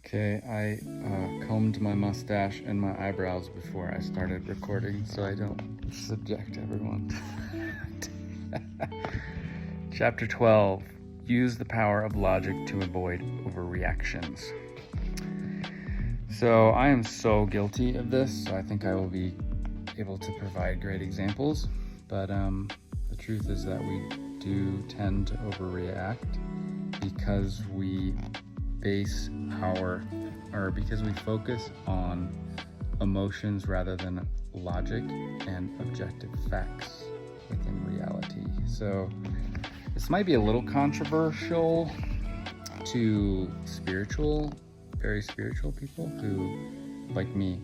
Okay, I combed my mustache and my eyebrows before I started recording so I don't subject everyone. Chapter 12, use the power of logic to avoid overreactions. So I am so guilty of this, so I think I will be able to provide great examples, but the truth is that we do tend to overreact because we because we focus on emotions rather than logic and objective facts within reality. So this might be a little controversial to very spiritual people who, like me,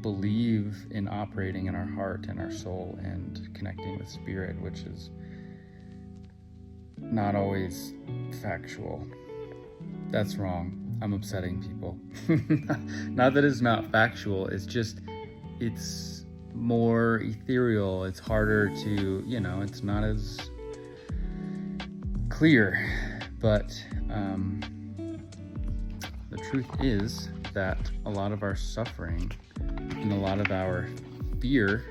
believe in operating in our heart and our soul and connecting with spirit, which is not always factual. That's wrong. I'm upsetting people. Not that it's not factual, it's more ethereal. It's harder to, it's not as clear. But the truth is that a lot of our suffering and a lot of our fear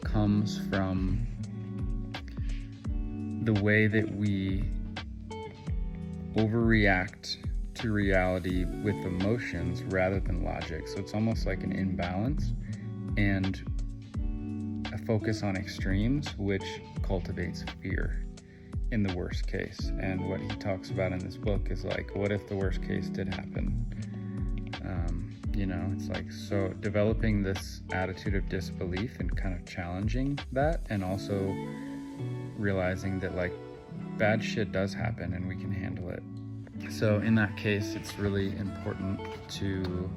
comes from the way that we overreact to reality with emotions rather than logic. So it's almost like an imbalance and a focus on extremes, which cultivates fear in the worst case. And what he talks about in this book is like, what if the worst case did happen? It's like, so developing this attitude of disbelief and kind of challenging that, and also realizing that like bad shit does happen and we can handle it. So in that case, it's really important to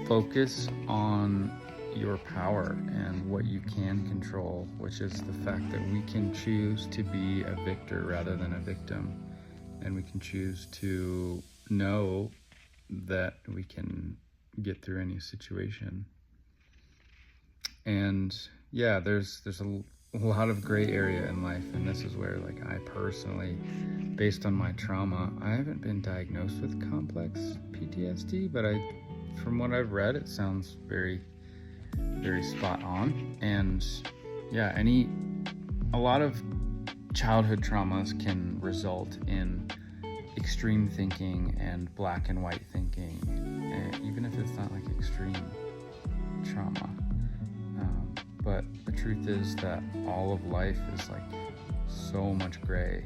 focus on your power and what you can control, which is the fact that we can choose to be a victor rather than a victim, and we can choose to know that we can get through any situation. And yeah, there's a lot of gray area in life, and this is where, like, I personally, based on my trauma, I haven't been diagnosed with complex PTSD, but from what I've read, it sounds very, very spot on. And yeah, a lot of childhood traumas can result in extreme thinking and black and white thinking, and even if it's not like extreme trauma. But the truth is that all of life is like so much gray.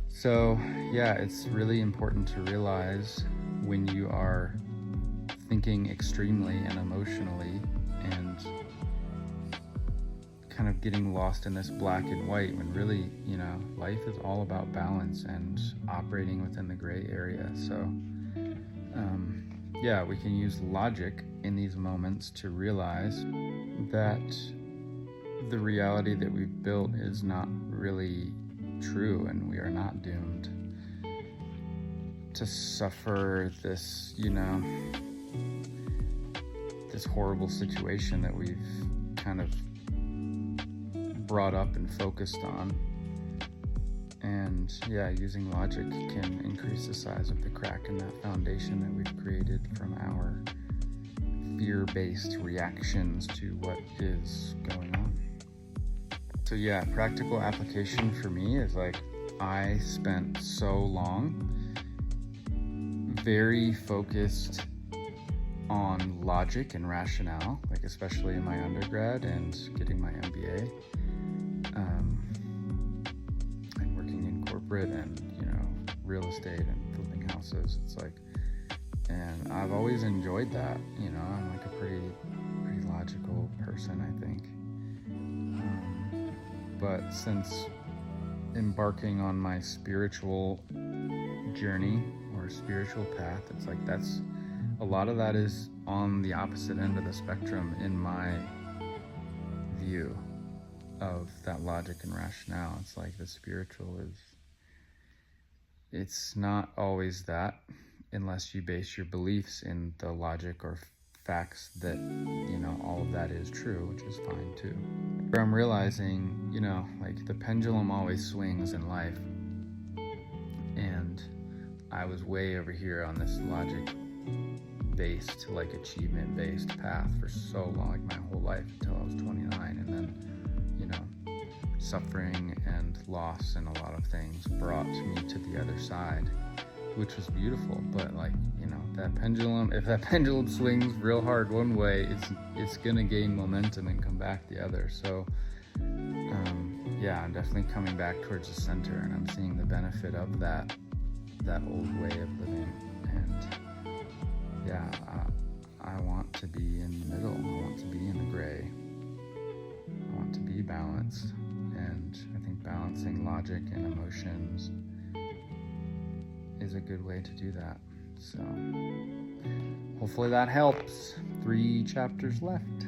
So yeah, it's really important to realize when you are thinking extremely and emotionally and kind of getting lost in this black and white, when really, life is all about balance and operating within the gray area. So yeah, we can use logic in these moments to realize that the reality that we've built is not really true, and we are not doomed to suffer this, this horrible situation that we've kind of brought up and focused on. And yeah, using logic can increase the size of the crack in that foundation that we've created from our fear-based reactions to what is going on. So yeah, practical application for me is like, I spent so long very focused on logic and rationale, like especially in my undergrad and getting my MBA, and working in corporate and real estate and flipping houses. It's like, and I've always enjoyed that. I'm like a pretty logical person, I think. But since embarking on my spiritual journey or spiritual path, it's like a lot of that is on the opposite end of the spectrum in my view of that logic and rationale. It's like the spiritual it's not always that, unless you base your beliefs in the logic or facts that, all of that is true, which is fine too. Where I'm realizing, like the pendulum always swings in life. I was way over here on this logic-based, like achievement-based path for so long, like my whole life until I was 29, and then, suffering and loss and a lot of things brought me to the other side, which was beautiful. But that pendulum, if that pendulum swings real hard one way, it's gonna gain momentum and come back the other. So I'm definitely coming back towards the center, and I'm seeing the benefit of that old way of living. And I want to be in the middle. I want to be in the gray. I want to be balanced. And I think balancing logic and emotions is a good way to do that. So hopefully that helps. 3 chapters left.